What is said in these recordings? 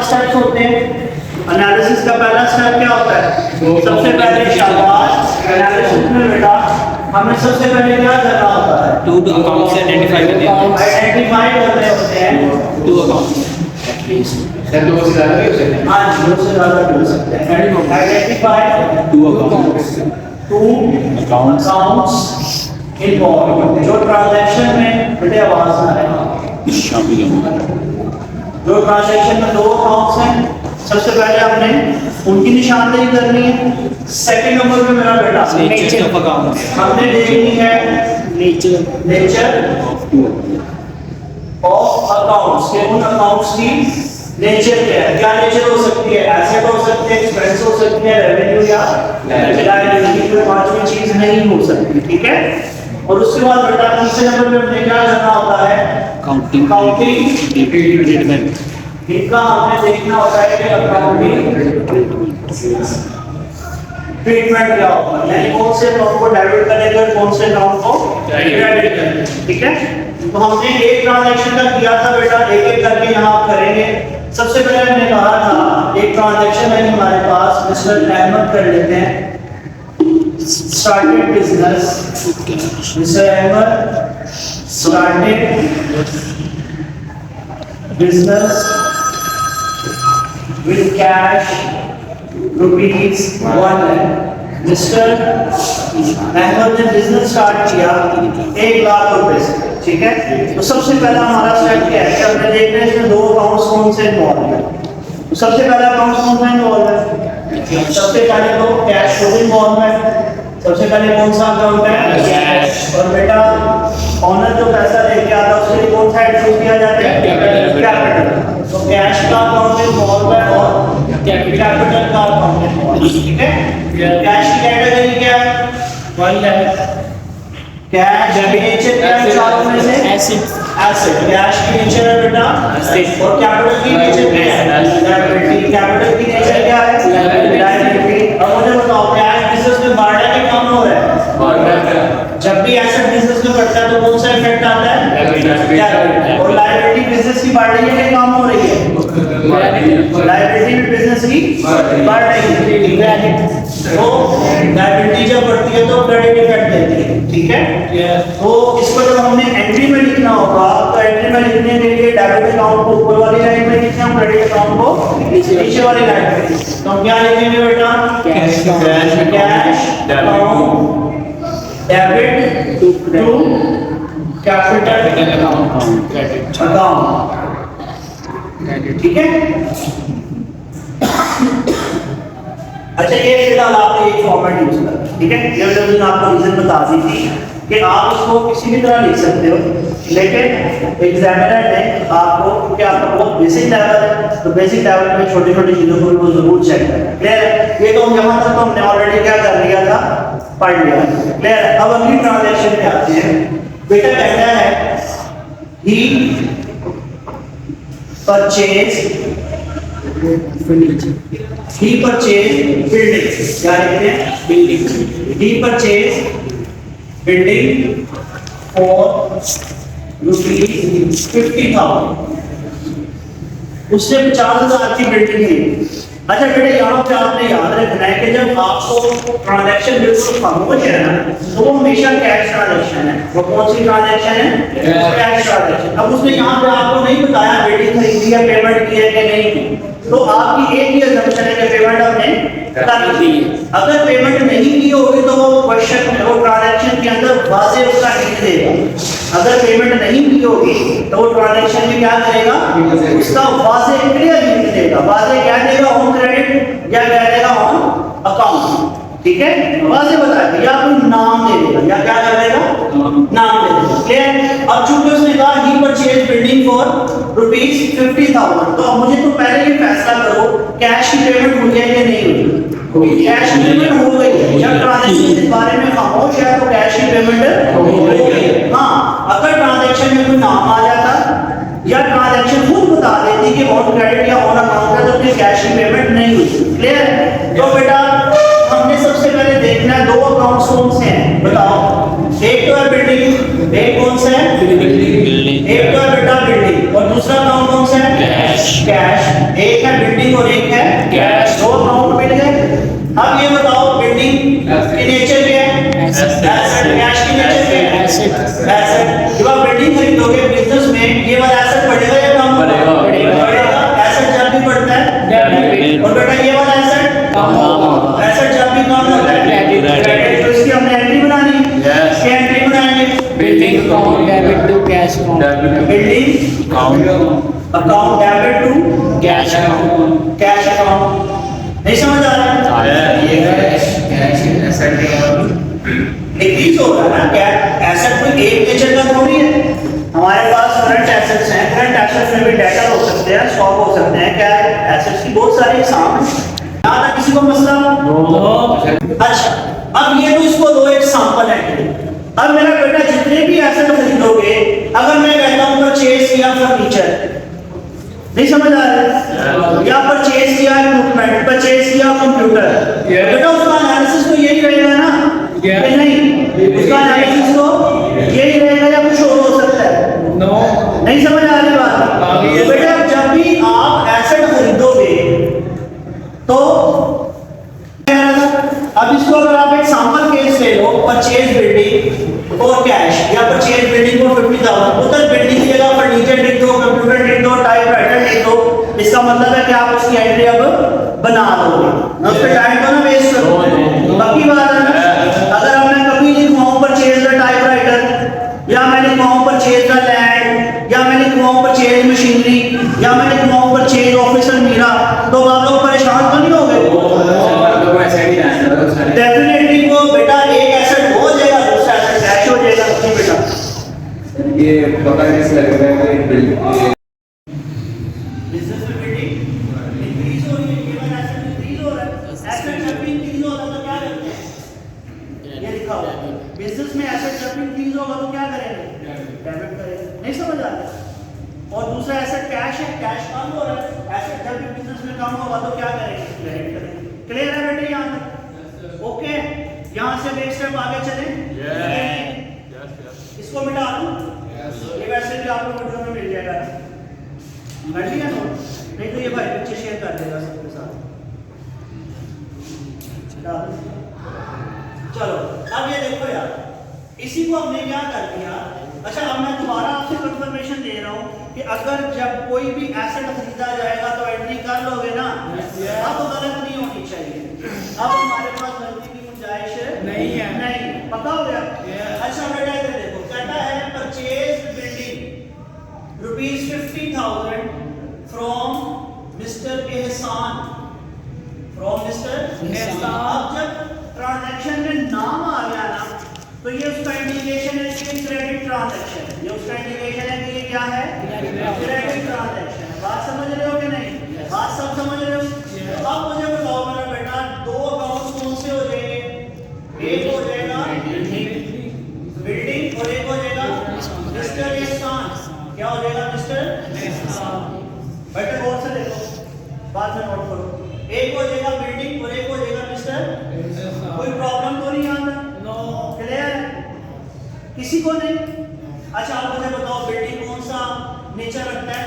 Steps होते हैं। Analysis का पहला स्टेप क्या होता है? सबसे पहले शाबाश, एनालिसिस में बेटा हमें सबसे पहले क्या करना होता है? टू अकाउंट्स आइडेंटिफाई करने आइडेंटिफाई करने होते हैं टू अकाउंट्स एटलीस्ट सर दो से ज़्यादा भी हो सकते हैं। हाँ जी, दो से ज़्यादा भी हो सकते हैं। Identify two accounts two accounts involve. जो ट्रांजैक्शन में बेटे आवाज ना रहे, शामिल होंगे। जो ट्रांजैक्शन में दो अकाउंट्स हैं, सबसे पहले हमने उनकी निशानदेही करनी है। सेकंड नंबर पे मेरा बेटा नेचर ऑफ अकाउंट्स, हमने देखनी है नेचर ऑफ अकाउंट्स के उन अकाउंट्स की नेचर क्या है। क्या नेचर हो सकती है? एसेट हो सकती है, एक्सपेंस हो सकती है, रेवेन्यू या लायबिलिटी। कोई पांचवी चीज नहीं हो सकती, ठीक है। और उसके बाद बेटा तीसरे नंबर पे हमने क्या करना होता है? Counting treatment. इनका हमें देखना होता है कि अकाउंटिंग ट्रीटमेंट क्या होगा, यानी कौन से अकाउंट को डेबिट करेंगे और कौन से अकाउंट को क्रेडिट करेंगे, ठीक है। तो हमने एक ट्रांजैक्शन का किया था बेटा, एक एक करके यहाँ आप करेंगे। सबसे पहले हमने कहा था एक ट्रांजैक्शन है हमारे पास, मिस्टर अहमद कर लेते हैं। Started business, mister Ahmed started business with cash rupees 1 lakh। Mister Ahmed ने बिजनेस स्टार्ट किया 1 लाख रुपए से, ठीक है। तो सबसे पहला हमारा स्टेप क्या है कि हमने देखना है इसमें दो अकाउंट्स कौन से इन्वॉल्व है। तो सबसे पहला अकाउंट कौन सा इन्वॉल्व है? सबसे पहले तो कैश को इन्वॉल्व है। सबसे पहले कौन सा अकाउंट है? कैश। और बेटा ऑनर जो पैसा लेके आता है उसके लिए कौन सा ऐड यूज किया जाता है? कैपिटल। तो कैश का अकाउंट इन्वॉल्व है और कैपिटल का अकाउंट इन्वॉल्व है, ठीक है। कैश की कैटेगरी क्या है? 1 लाख। कैश की नेचर क्या है चारों में से? एसेट। कैश की नेचर है बेटा एसेट। और कैपिटल की नेचर क्या है? लायबिलिटी। कैपिटल की नेचर क्या है? लायबिलिटी। अब मुझे बताओ कैश बिजनेस में बढ़ना कि कम हो रहा है? जब भी एसेट बिजनेस में बढ़ता है तो कौन सा इफेक्ट आता है? लायबिलिटी। और लायबिलिटी बिजनेस की बढ़ रही है कि कम हो रही है? लायबिलिटी भी बिजनेस की बढ़ रही है। तो लायबिलिटी जब बढ़ती है तो क्रेडिट इफेक्ट देती है, ठीक है। तो इसको जब हमने एंट्री में लिखना होगा तो एंट्री में लिखने के लिए डेबिट अकाउंट को ऊपर वाली लाइन में लिखते हैं, क्रेडिट अकाउंट को नीचे वाली लाइन में। तो हम क्या लिखेंगे बेटा? Cash account debit to capital account credit account, ठीक है। अच्छा ये फिलहाल आपने एक फॉर्मेट यूज करा, ठीक है। ये मैंने आपको रीजन बता दी थी कि आप उसको किसी भी तरह लिख सकते हो, लेकिन एग्जामिनर ने आपको, क्योंकि आपका बहुत बेसिक लेवल है तो बेसिक लेवल में छोटी छोटी चीजों को भी वो जरूर चेक करें। क्लियर है? ये तो हम यहाँ तक तो हमने ऑलरेडी क्या कर लिया था, पढ़ लिया। क्लियर? अब अगली ट्रांजैक्शन पे आते हैं। बेटा कहना है ही परचेज building, क्या लिखते हैं? Building. he purchased building for rupees 50,000। उसने 50,000 की बिल्डिंग ली। अच्छा बेटे यहाँ पे आपने याद रखना है कि जब आपको ट्रांजैक्शन बिल्कुल खामोश है ना तो वो हमेशा कैश ट्रांजैक्शन है। वो कौन सी ट्रांजैक्शन है? Cash transaction. अब उसने यहाँ पे आपको नहीं बताया बिल्डिंग खरीदी है, पेमेंट की है कि नहीं, तो आपकी एक ही असम्पशन है कि पेमेंट हमने कर दी है। अगर पेमेंट नहीं की होगी तो वो क्वेश्चन में, वो ट्रांजैक्शन के अंदर वाज़ेह उसका हिंट देगा। अगर पेमेंट नहीं की होगी तो वो ट्रांजैक्शन में क्या करेगा? उसका वाज़ेह क्लियर हिंट देगा। वाज़ेह क्या देगा? ऑन क्रेडिट या क्या देगा? ऑन अकाउंट, ठीक है। वाज़ेह बताएगा या कोई नाम दे देगा या क्या कर देगा? नाम दे देगा। क्लियर? अब चूंकि उसने कहा ही परचेज बिल्डिंग फॉर रुपीस 50,000, तो अब मुझे तो पहले ये फैसला करो कैश की पेमेंट हुई है कि नहीं हुई? कैश की पेमेंट हो गई है। जब ट्रांजैक्शन के बारे में खामोश है तो कैश की पेमेंट हो गई है। हाँ, अगर ट्रांजैक्शन में कोई नाम आ जाता या ट्रांजैक्शन खुद बता देती कि ऑन क्रेडिट या ऑन अकाउंट है तो फिर कैश की पेमेंट नहीं हुई। क्लियर? तो बेटा हमने सबसे पहले देखना है दो अकाउंट्स कौन से हैं, बताओ। एक तो है बिल्डिंग, एक कौन सा है? बिल्डिंग। एक तो है बेटा बिल्डिंग और दूसरा अकाउंट कौन सा है? कैश। एक है और एक है Cash. दो अकाउंट मिल गए। अब ये बताओ बिल्डिंग की नेचर क्या है? एसेट। कैश की नेचर क्या है? एसेट। जब आप बिल्डिंग खरीदोगे बिजनेस में ये वाला एसेट बढ़ेगा या कम बढ़ेगा। बढ़ेगा। एसेट जब भी बढ़ता है Debit. और बेटा ये वाला एसेट कम होगा। एसेट जब भी कम होता है Credit. तो इसकी हमने एंट्री बनानी है। Yes. इसकी एंट्री बनाएंगे building account debit to cash account building account account debit to cash account cash account. नहीं समझ आ रहा है? ये कैश एसेट डिक्रीज हो रहा है ना क्या? एसेट कोई एक नेचर का थोड़ी है। हमारे पास करंट एसेट्स हैं, करंट एसेट्स में भी डेटा हो सकते हैं, स्टॉक हो सकते हैं, क्या है एसेट्स की बहुत सारी इकसाम है। यहाँ तक किसी को मसला? अच्छा, अब ये तो इसको दो एक सैंपल है। अब मेरा बेटा जितने भी एसेट खरीदोगे, अगर मैं कहता हूँ परचेज किया फर्नीचर, नहीं समझ आ रहा है? या परचेज किया इक्विपमेंट, परचेज किया कंप्यूटर, बेटा उसका एनालिसिस तो यही रहेगा ना कि नहीं? उसका एनालिसिस तो यही रहेगा या कुछ और हो सकता है? नहीं समझ आ रही बात? तो बेटा जब भी आप एसेट खरीदोगे तो अब इसको अगर आप एक सैंपल केस ले लो, परचेज बिल्डिंग और कैश, या परचेज बिल्डिंग को 50,000, उधर बिल्डिंग की जगह फर्नीचर लिख दो, कंप्यूटर लिख दो, टाइपराइटर लिख दो। इसका मतलब है कि आप उसकी एंट्री अब बना दोगे ना, उस पे टाइम को ना वेस्ट करो। बाकी बात है ना, अगर अब मैं कभी लिखवाऊं परचेज द टाइपराइटर, या मैं लिखवाऊं परचेज द लैंड, या मैं लिखवाऊं परचेज मशीनरी, या मैं लिखवाऊं परचेज ऑफिसर मीरा, तो आप लोग परेशान तो नहीं होगे? डेफिनेटली वो बेटा एक एसेट हो जाएगा, दूसरा एसेट कैश हो जाएगा। जी बेटा ये पता नहीं लग रहा है कि बिल्डिंग बिजनेस में बिल्डिंग इंक्रीज हो रही है, केवल एसेट इंक्रीज हो रहा है। एसेट जब भी इंक्रीज होगा तो क्या करते हैं? ये लिखा हुआ है बिजनेस में एसेट जब भी इंक्रीज होगा तो क्या करेंगे? डेबिट करेंगे। नहीं समझ आ रहा? और दूसरा एसेट कैश है, कैश कम हो रहा है, एसेट जब भी बिजनेस में कम होगा तो क्या करेंगे? क्रेडिट करेंगे। क्लियर है बेटे यहाँ तक? ओके, यहाँ से एक स्टेप आगे चलें। इसको मिटा दूं? ये वैसे भी आपको वीडियो में मिल जाएगा ना, कर लिया तो? नहीं तो ये भाई बच्चे शेयर कर देगा सबके साथ। चलो अब ये देखो यार, इसी को हमने क्या कर दिया। अच्छा, अब मैं दोबारा आपसे कंफर्मेशन दे रहा हूँ कि अगर जब कोई भी एसेट खरीदा जाएगा तो एंट्री कर लोगे ना? अब तो गलत नहीं होनी चाहिए। अब हमारे पास गलती की गुंजाइश नहीं है। नहीं, पता हो गया? अच्छा बेटा इधर देखो, कहता है परचेज बिल्डिंग ₹50,000 फ्रॉम मिस्टर एहसान, फ्रॉम मिस्टर एहसान। अब जब ट्रांजैक्शन में नाम आ गया ना, तो ये उसका इंडिकेशन है कि क्रेडिट ट्रांजैक्शन है। ये उसका इंडिकेशन है कि ये क्या है? क्रेडिट ट्रांजैक्शन है। बात समझ रहे हो कि नहीं? बात सब समझ रहे हो? अब मुझे बताओ मेरा बेटा, दो अकाउंट कौन से हो जाएंगे? एक हो जाएगा बिल्डिंग और एक हो जाएगा मिस्टर एहसान। क्या हो जाएगा? मिस्टर एहसान। बेटा गौर से देखो, बात में नोट करो। एक हो जाएगा बिल्डिंग और एक हो जाएगा मिस्टर। कोई प्रॉब्लम तो नहीं आता? क्लियर है? किसी को नहीं? अच्छा आप मुझे बताओ, बिल्डिंग कौन सा नेचर रखता है?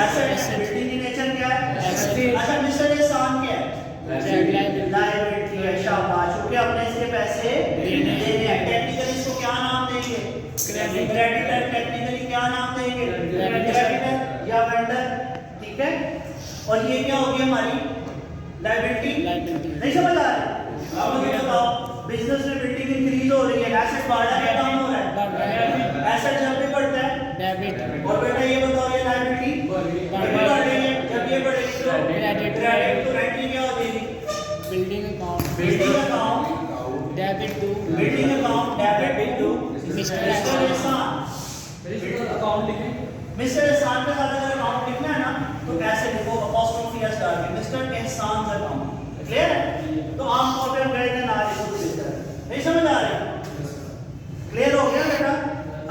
एसेट। बिल्डिंग की नेचर क्या है? अच्छा, मिस्टर एहसान क्या है? लायबिलिटी है। शाबाश, क्योंकि अपने इसके पैसे देने हैं। टेक्निकली इसको क्या नाम देंगे? क्रेडिटर। टेक्निकली क्या नाम देंगे? क्रेडिटर या वेंडर। ठीक है, और ये क्या होगी हमारी? लायबिलिटी। नहीं समझ आ रहा? अब मुझे बताओ, बिजनेस में बिल्डिंग इंक्रीज हो रही है, एसेट बढ़ रहा है, कम हो रहा है? एसेट जब भी बढ़ता है डेबिट। और बेटा ये बताओ, ये लायबिलिटी बढ़ रही है, जब ये बढ़ेगी तो क्रेडिट। तो एंट्री क्या हो जाएगी? Building account building account debit to building account debit to mister Ehsan. Account लिखें। मिस्टर एहसान के साथ अगर अकाउंट लिखना है ना, तो ऐसे लिखो, अपॉस्ट्रोफी एस डाल के मिस्टर एहसान अकाउंट। क्लियर है? तो आमतौर पे हम कहते हैं ना लिखो तो बेहतर है। नहीं समझ आ रही? क्लियर हो गया बेटा?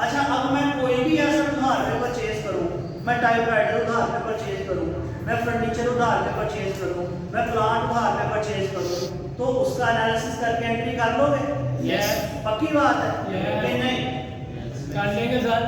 अच्छा, अब मैं कोई भी ऐसा उधार पे परचेज करूं, मैं टाइपराइटर उधार पे परचेज करूं, मैं फर्नीचर उधार पे परचेज करूं, मैं प्लांट उधार पे परचेज करूं, तो उसका एनालिसिस करके एंट्री कर लोगे? यस। पक्की बात है कि नहीं? कर लेंगे सर।